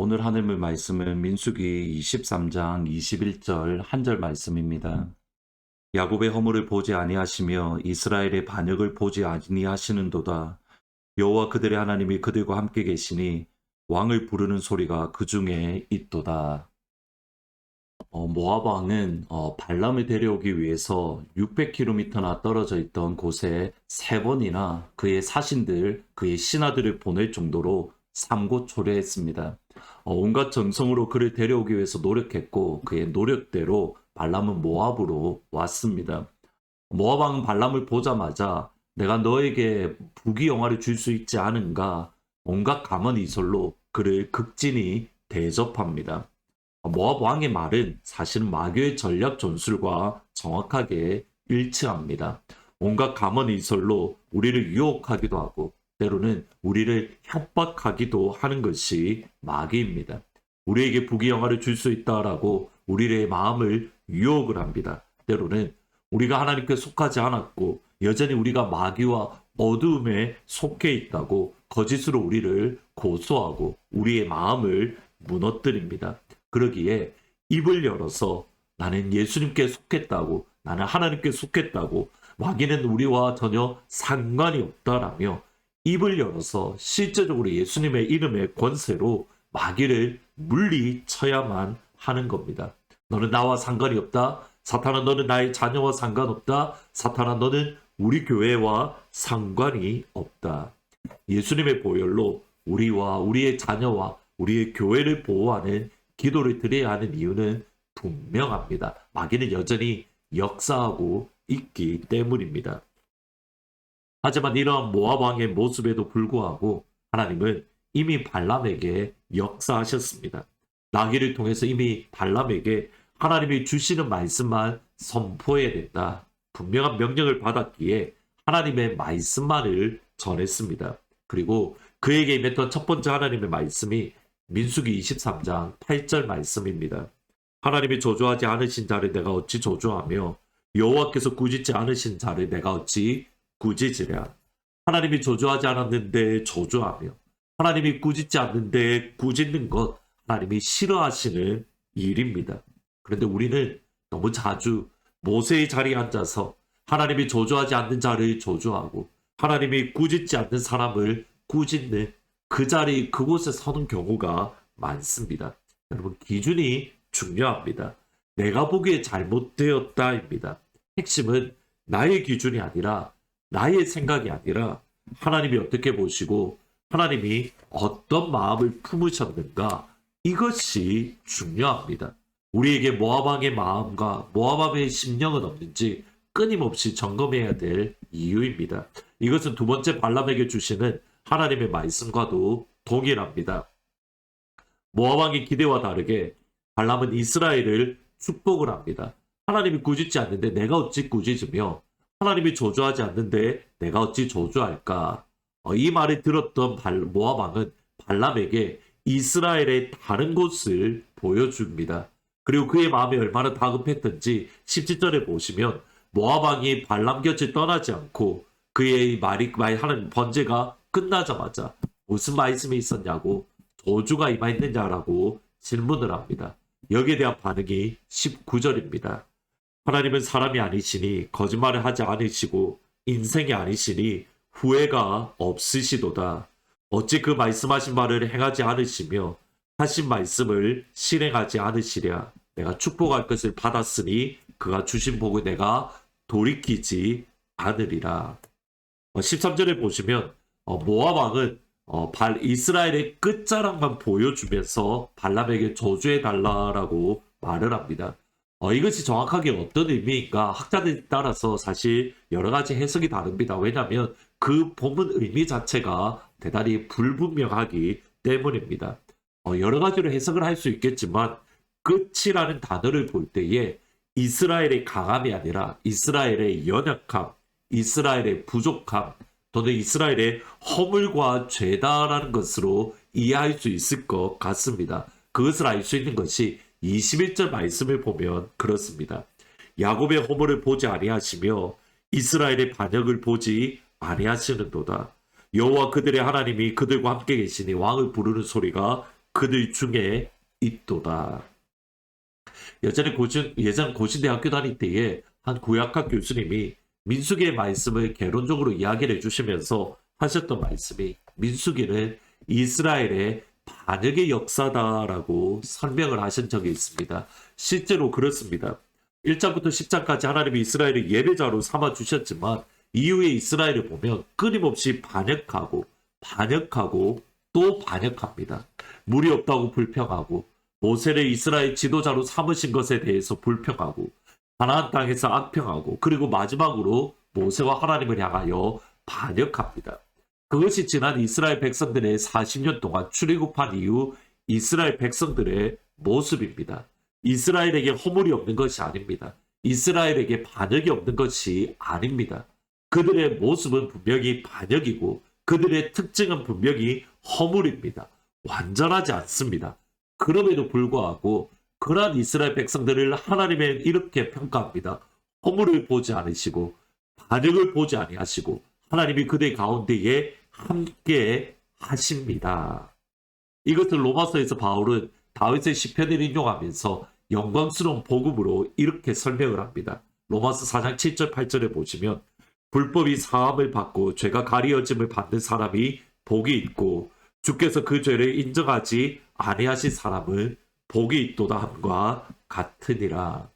오늘 하나님의 말씀은 민수기 23장 21절 한 절 말씀입니다. 야곱의 허물을 보지 아니하시며 이스라엘의 반역을 보지 아니하시는도다. 여호와 그들의 하나님이 그들과 함께 계시니 왕을 부르는 소리가 그 중에 있도다. 모압 왕은 발람을 데려오기 위해서 600km나 떨어져 있던 곳에 세 번이나 그의 사신들, 그의 신하들을 보낼 정도로 삼고초려했습니다. 온갖 정성으로 그를 데려오기 위해서 노력했고 그의 노력대로 발람은 모압으로 왔습니다. 모압 왕은 발람을 보자마자 내가 너에게 부귀영화를 줄 수 있지 않은가 온갖 가문이설로 그를 극진히 대접합니다. 모압 왕의 말은 사실은 마귀의 전략 전술과 정확하게 일치합니다. 온갖 가문이설로 우리를 유혹하기도 하고 때로는 우리를 협박하기도 하는 것이 마귀입니다. 우리에게 부귀영화를 줄 수 있다라고 우리의 마음을 유혹을 합니다. 때로는 우리가 하나님께 속하지 않았고 여전히 우리가 마귀와 어두움에 속해 있다고 거짓으로 우리를 고소하고 우리의 마음을 무너뜨립니다. 그러기에 입을 열어서 나는 예수님께 속했다고, 나는 하나님께 속했다고, 마귀는 우리와 전혀 상관이 없다라며 입을 열어서 실제적으로 예수님의 이름의 권세로 마귀를 물리쳐야만 하는 겁니다. 너는 나와 상관이 없다. 사탄아, 너는 나의 자녀와 상관없다. 사탄아, 너는 우리 교회와 상관이 없다. 예수님의 보혈로 우리와 우리의 자녀와 우리의 교회를 보호하는 기도를 드려야 하는 이유는 분명합니다. 마귀는 여전히 역사하고 있기 때문입니다. 하지만 이러한 모압 왕의 모습에도 불구하고 하나님은 이미 발람에게 역사하셨습니다. 나귀를 통해서 이미 발람에게 하나님이 주시는 말씀만 선포해야 된다. 분명한 명령을 받았기에 하나님의 말씀만을 전했습니다. 그리고 그에게 임했던 첫 번째 하나님의 말씀이 민수기 23장 8절 말씀입니다. 하나님이 저주하지 않으신 자를 내가 어찌 저주하며 여호와께서 꾸짖지 않으신 자를 내가 어찌 꾸짖으랴. 하나님이 저주하지 않았는데 저주하며 하나님이 꾸짖지 않는데 꾸짖는 것, 하나님이 싫어하시는 일입니다. 그런데 우리는 너무 자주 모세의 자리에 앉아서 하나님이 저주하지 않는 자를 저주하고 하나님이 꾸짖지 않는 사람을 꾸짖는 그 자리 그곳에 서는 경우가 많습니다. 여러분, 기준이 중요합니다. 내가 보기에 잘못되었다입니다. 핵심은 나의 기준이 아니라 나의 생각이 아니라 하나님이 어떻게 보시고 하나님이 어떤 마음을 품으셨는가, 이것이 중요합니다. 우리에게 모압 왕의 마음과 모압 왕의 심령은 없는지 끊임없이 점검해야 될 이유입니다. 이것은 두 번째 발람에게 주시는 하나님의 말씀과도 동일합니다. 모압 왕의 기대와 다르게 발람은 이스라엘을 축복을 합니다. 하나님이 꾸짖지 않는데 내가 어찌 꾸짖으며 하나님이 저주하지 않는데 내가 어찌 저주할까? 이 말을 들었던 모압 왕은 발람에게 이스라엘의 다른 곳을 보여줍니다. 그리고 그의 마음이 얼마나 다급했던지 17절에 보시면 모압 왕이 발람 곁을 떠나지 않고 그의 하는 번제가 끝나자마자 무슨 말씀이 있었냐고, 저주가 임하였느냐라고 질문을 합니다. 여기에 대한 반응이 19절입니다. 하나님은 사람이 아니시니 거짓말을 하지 않으시고 인생이 아니시니 후회가 없으시도다. 어찌 그 말씀하신 말을 행하지 않으시며 하신 말씀을 실행하지 않으시랴. 내가 축복할 것을 받았으니 그가 주신 복을 내가 돌이키지 않으리라. 13절에 보시면 모압 왕은 이스라엘의 끝자락만 보여주면서 발람에게 저주해달라고 말을 합니다. 이것이 정확하게 어떤 의미인가 학자들에 따라서 사실 여러 가지 해석이 다릅니다. 왜냐하면 그 본문 의미 자체가 대단히 불분명하기 때문입니다. 여러 가지로 해석을 할 수 있겠지만 끝이라는 단어를 볼 때에 이스라엘의 강함이 아니라 이스라엘의 연약함, 이스라엘의 부족함, 또는 이스라엘의 허물과 죄다라는 것으로 이해할 수 있을 것 같습니다. 그것을 알 수 있는 것이 21절 말씀을 보면 그렇습니다. 야곱의 허물을 보지 아니하시며 이스라엘의 반역을 보지 아니하시는도다. 여호와 그들의 하나님이 그들과 함께 계시니 왕을 부르는 소리가 그들 중에 있도다. 예전 고신대학교 다닐 때에 한 구약학 교수님이 민수기의 말씀을 개론적으로 이야기를 해주시면서 하셨던 말씀이 민수기는 이스라엘의 반역의 역사다라고 설명을 하신 적이 있습니다. 실제로 그렇습니다. 1장부터 10장까지 하나님이 이스라엘을 예배자로 삼아 주셨지만 이후에 이스라엘을 보면 끊임없이 반역하고 또 반역합니다. 물이 없다고 불평하고 모세를 이스라엘 지도자로 삼으신 것에 대해서 불평하고 가나안 땅에서 악평하고 그리고 마지막으로 모세와 하나님을 향하여 반역합니다. 그것이 지난 이스라엘 백성들의 40년 동안 출애굽한 이후 이스라엘 백성들의 모습입니다. 이스라엘에게 허물이 없는 것이 아닙니다. 이스라엘에게 반역이 없는 것이 아닙니다. 그들의 모습은 분명히 반역이고 그들의 특징은 분명히 허물입니다. 완전하지 않습니다. 그럼에도 불구하고 그러한 이스라엘 백성들을 하나님은 이렇게 평가합니다. 허물을 보지 않으시고 반역을 보지 아니하시고 하나님이 그들 가운데에 함께 하십니다. 이것을 로마서에서 바울은 다윗의 시편을 인용하면서 영광스러운 복음으로 이렇게 설명을 합니다. 로마서 4장 7절 8절에 보시면 불법이 사함을 받고 죄가 가리어짐을 받는 사람이 복이 있고 주께서 그 죄를 인정하지 아니하신 사람은 복이 있도다 함과 같으니라.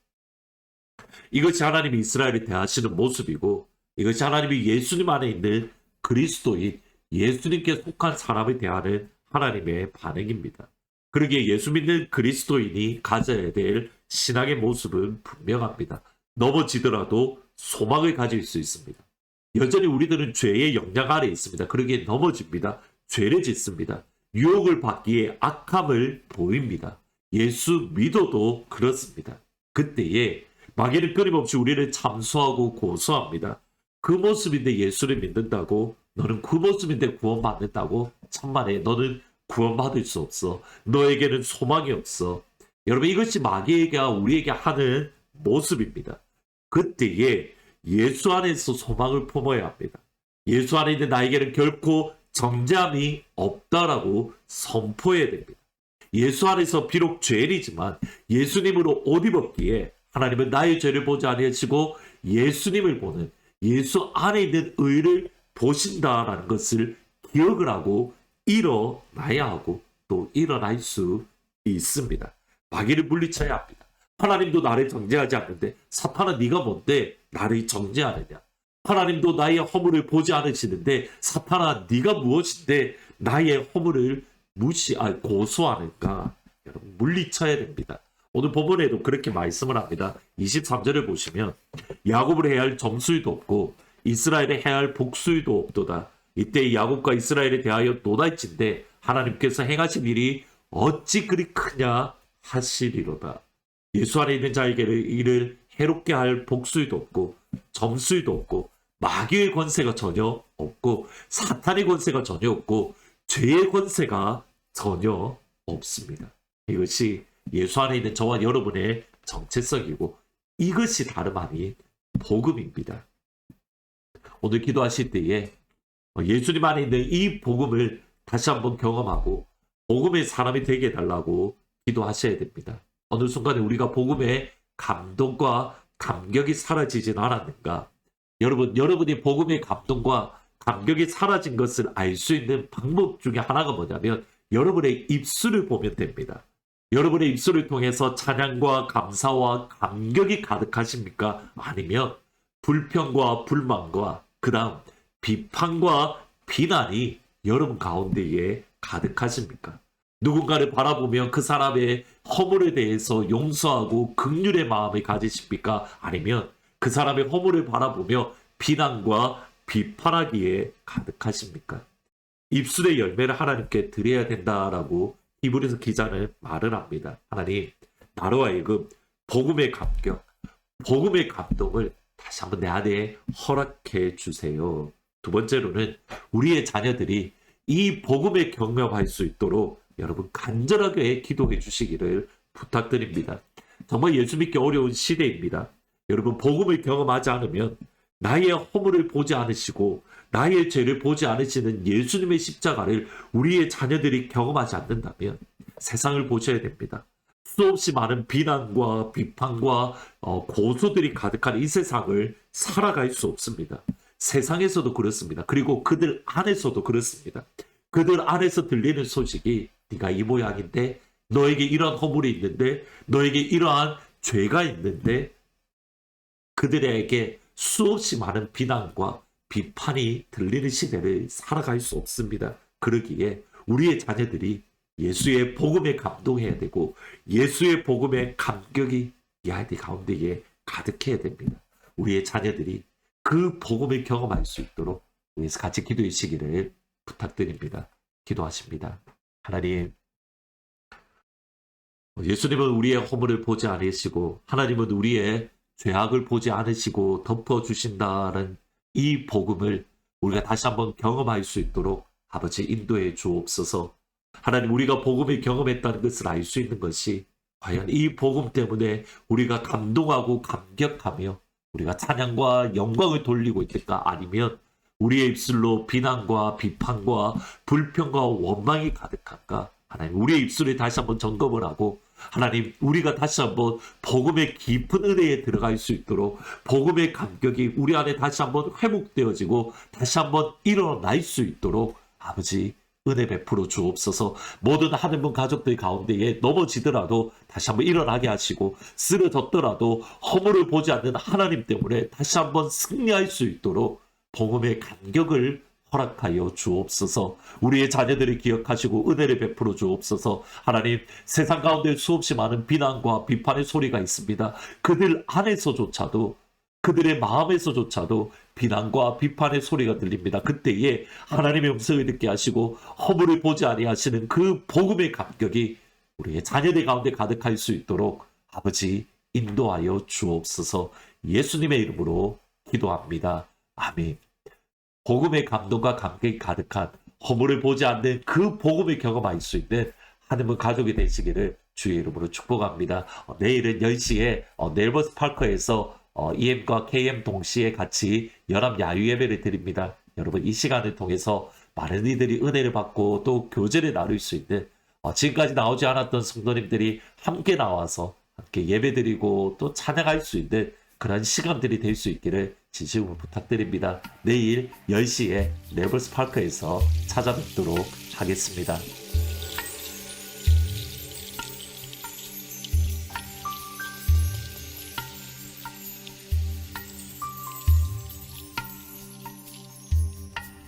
이것이 하나님이 이스라엘을 대하시는 모습이고 이것이 하나님이 예수님 안에 있는 그리스도인 예수님께 속한 사람을 대하는 하나님의 반응입니다. 그러기에 예수 믿는 그리스도인이 가져야 될 신앙의 모습은 분명합니다. 넘어지더라도 소망을 가질 수 있습니다. 여전히 우리들은 죄의 영향 아래 있습니다. 그러기에 넘어집니다. 죄를 짓습니다. 유혹을 받기에 악함을 보입니다. 예수 믿어도 그렇습니다. 그때에 마귀는 끊임없이 우리를 참소하고 고소합니다. 그 모습인데 예수를 믿는다고? 너는 그 모습인데 구원받는다고? 천만에 너는 구원받을 수 없어. 너에게는 소망이 없어. 여러분 이것이 마귀가 우리에게 하는 모습입니다. 그때에 예수 안에서 소망을 품어야 합니다. 예수 안에 있는 나에게는 결코 정죄함이 없다라고 선포해야 됩니다. 예수 안에서 비록 죄인이지만 예수님으로 옷 입었기에 하나님은 나의 죄를 보지 아니하시고 예수님을 보는 예수 안에 있는 의를 보신다라는 것을 기억을 하고 일어나야 하고 또 일어날 수 있습니다. 마귀를 물리쳐야 합니다. 하나님도 나를 정죄하지 않는데 사탄아 네가 뭔데 나를 정죄하느냐. 하나님도 나의 허물을 보지 않으시는데 사탄아 네가 무엇인데 나의 허물을 고소하는가. 여러분 물리쳐야 됩니다. 오늘 본문에도 그렇게 말씀을 합니다. 23절을 보시면 야곱을 해야 할 정수이도 없고 이스라엘에 해야 할 복수이도 없도다. 이때 야곱과 이스라엘에 대하여 노달진데 하나님께서 행하신 일이 어찌 그리 크냐 하시리로다. 예수 안에 있는 자에게는 이를 해롭게 할 복수이도 없고 점수이도 없고 마귀의 권세가 전혀 없고 사탄의 권세가 전혀 없고 죄의 권세가 전혀 없습니다. 이것이 예수 안에 있는 저와 여러분의 정체성이고 이것이 다름 아닌 복음입니다. 오늘 기도하실 때에 예수님 안에 있는 이 복음을 다시 한번 경험하고 복음의 사람이 되게 해달라고 기도하셔야 됩니다. 어느 순간에 우리가 복음의 감동과 감격이 사라지진 않았는가? 여러분이 복음의 감동과 감격이 사라진 것을 알 수 있는 방법 중에 하나가 뭐냐면 여러분의 입술을 보면 됩니다. 여러분의 입술을 통해서 찬양과 감사와 감격이 가득하십니까? 아니면 불평과 불만과 그 다음 비판과 비난이 여러분 가운데에 가득하십니까? 누군가를 바라보면 그 사람의 허물에 대해서 용서하고 긍휼의 마음을 가지십니까? 아니면 그 사람의 허물을 바라보며 비난과 비판하기에 가득하십니까? 입술의 열매를 하나님께 드려야 된다라고 히브리서 기자는 말을 합니다. 하나님, 나로 하여금 복음의 감격, 복음의 감동을 다시 한번 내 안에 허락해 주세요. 두 번째로는 우리의 자녀들이 이 복음을 경험할 수 있도록 여러분 간절하게 기도해 주시기를 부탁드립니다. 정말 예수 믿기 어려운 시대입니다. 여러분 복음을 경험하지 않으면 나의 허물을 보지 않으시고 나의 죄를 보지 않으시는 예수님의 십자가를 우리의 자녀들이 경험하지 않는다면 세상을 보셔야 됩니다. 수없이 많은 비난과 비판과 고소들이 가득한 이 세상을 살아갈 수 없습니다. 세상에서도 그렇습니다. 그리고 그들 안에서도 그렇습니다. 그들 안에서 들리는 소식이 네가 이 모양인데, 너에게 이러한 허물이 있는데, 너에게 이러한 죄가 있는데, 그들에게 수없이 많은 비난과 비판이 들리는 시대를 살아갈 수 없습니다. 그러기에 우리의 자녀들이 예수의 복음에 감동해야 되고, 예수의 복음의 감격이 이 아이들 가운데에 가득해야 됩니다. 우리의 자녀들이 그 복음을 경험할 수 있도록 위해서 같이 기도해 주시기를 부탁드립니다. 기도하십니다. 하나님, 예수님은 우리의 허물을 보지 않으시고, 하나님은 우리의 죄악을 보지 않으시고 덮어주신다는 이 복음을 우리가 다시 한번 경험할 수 있도록 아버지 인도해 주옵소서. 하나님, 우리가 복음을 경험했다는 것을 알 수 있는 것이 과연 이 복음 때문에 우리가 감동하고 감격하며 우리가 찬양과 영광을 돌리고 있을까, 아니면 우리의 입술로 비난과 비판과 불평과 원망이 가득한가. 하나님, 우리의 입술을 다시 한번 점검을 하고, 하나님, 우리가 다시 한번 복음의 깊은 은혜에 들어갈 수 있도록 복음의 감격이 우리 안에 다시 한번 회복되어지고 다시 한번 일어날 수 있도록 아버지 은혜 베풀어 주옵소서. 모든 하늘문 가족들 가운데에 넘어지더라도 다시 한번 일어나게 하시고, 쓰러졌더라도 허물을 보지 않는 하나님 때문에 다시 한번 승리할 수 있도록 복음의 감격을 허락하여 주옵소서. 우리의 자녀들을 기억하시고 은혜를 베풀어 주옵소서. 하나님, 세상 가운데 수없이 많은 비난과 비판의 소리가 있습니다. 그들 안에서조차도, 그들의 마음에서조차도 비난과 비판의 소리가 들립니다. 그때에 하나님의 음성을 듣게 하시고 허물을 보지 아니하시는 그 복음의 감격이 우리의 자녀들 가운데 가득할 수 있도록 아버지 인도하여 주옵소서. 예수님의 이름으로 기도합니다. 아멘. 복음의 감동과 감격이 가득한, 허물을 보지 않는 그 복음을 경험할 수 있는 하나님의 가족이 되시기를 주의 이름으로 축복합니다. 내일은 10시에 넬버스 파크에서 EM과 KM 동시에 같이 연합 야유 예배를 드립니다. 여러분, 이 시간을 통해서 많은 이들이 은혜를 받고 또 교제를 나눌 수 있는, 지금까지 나오지 않았던 성도님들이 함께 나와서 함께 예배드리고 또 찬양할 수 있는 그런 시간들이 될 수 있기를 진심으로 부탁드립니다. 내일 10시에 넬버스 파크에서 찾아뵙도록 하겠습니다.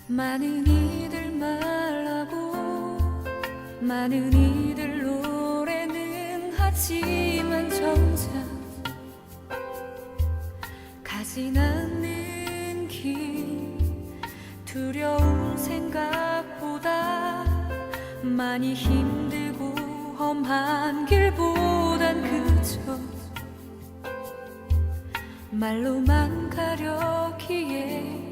많은 이들 말하고 많은 이들 노래는 하지만 정작 가진 않는 길, 두려운 생각보다 많이 힘들고 험한 길보단 그저 말로만 가려기에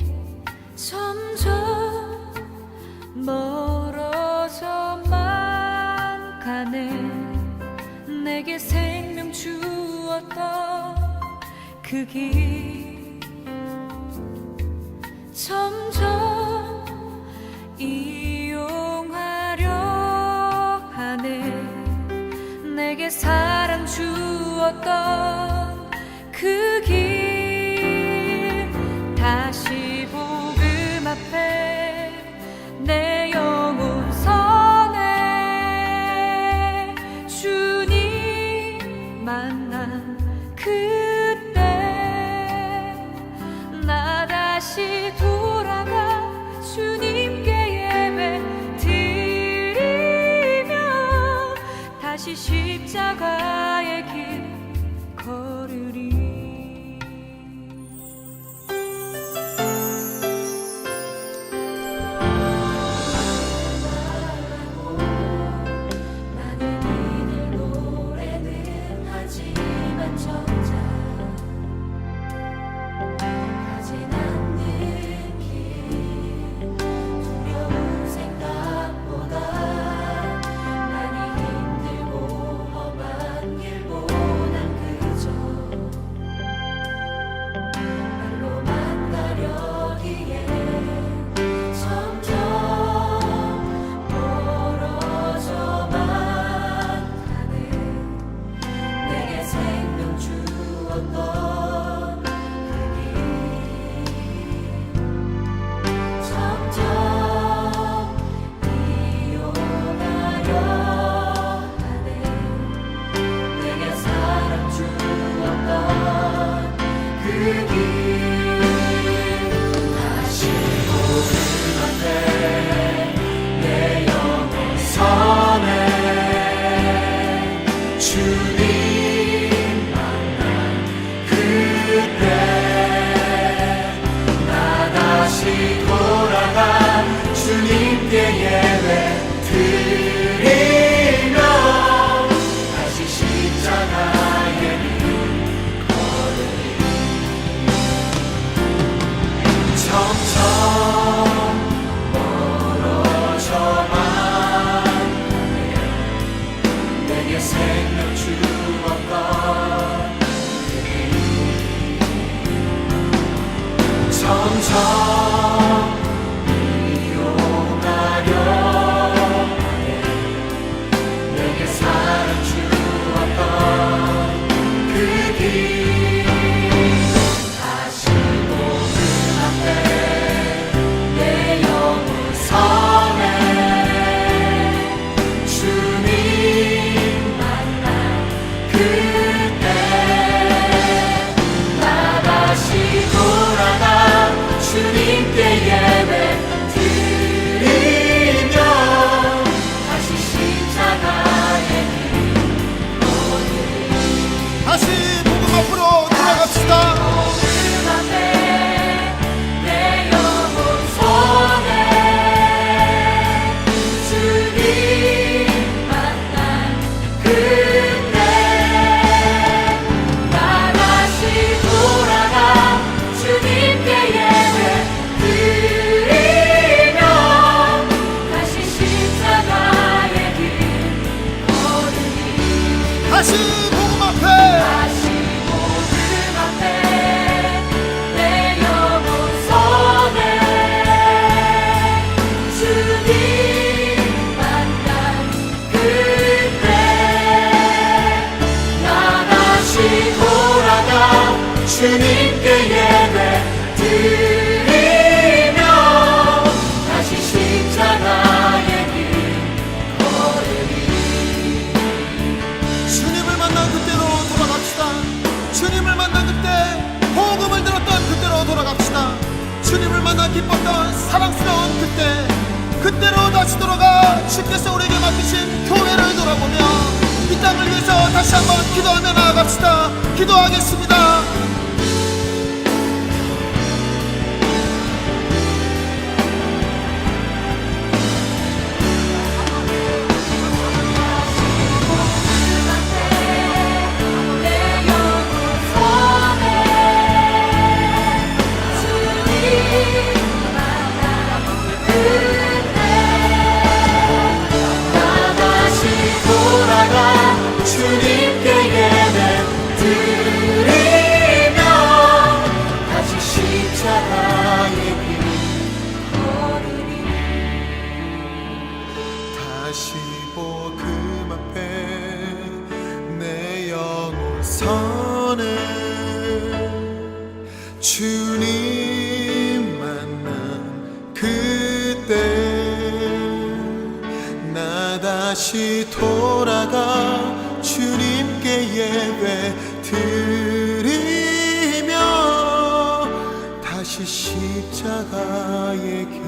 점점 멀어져만 가네. 내게 생명 주었던 그 길 점점 이용하려 하네. 내게 사랑 주었던 그 길 다시 복음 앞에 내 영혼 선해. 주님 만난 그때 나 다시 돌아가 주님께 예배 드리며 다시 십자가의 길 걸으리. 길 다시 복음 앞에 내 영혼 서네 주님 만난 그때 나 다시 돌아가 주님께 예배 드리며 다시 십자가의 길 걸으리 점점 멀어져만 내게 생명 주었던 점점 이용하려 하네 내게 사랑 주었던 그 길 다시 복음 앞에 내 영혼 서네 주님 만난 그때 나 다시 돌아가 주님께 예배 드리며 다시 십자가의 길 걸으리 다시 복음 앞으로 돌아갑시다. 복음 앞에 내 영혼 서네 주님 만난 그때 나 다시 돌아가 주님께 예배 드리며 다시 십자가의 길 걸으리 다시 복음 앞에 다시 복음 앞에 내 영혼 서네 주님 만난 그때 나 다시 돌아가 주님께 예배 드리며 다시 십자가의 길 걸으리 주님을 만난 그때로 돌아갑시다. 주님을 만난 그때 복음을 들었던 그때로 돌아갑시다. 주님을 만나 기뻤던 사랑스러운 그때로 다시 돌아가 주께서 우리에게 맡기신 교회를 돌아보며 이 땅을 위해서 다시 한번 기도하며 나아갑시다. 기도하겠습니다. 내 영혼 서네 주님 만난 그때 나 다시 돌아가 주님께 예배 드리며 다시 십자가의 길 걸으리 다시 복음 앞에 내 영혼 서네 주님 만난 그때 나 다시 돌아가 주님께 예배 드리며 다시 십자가의 길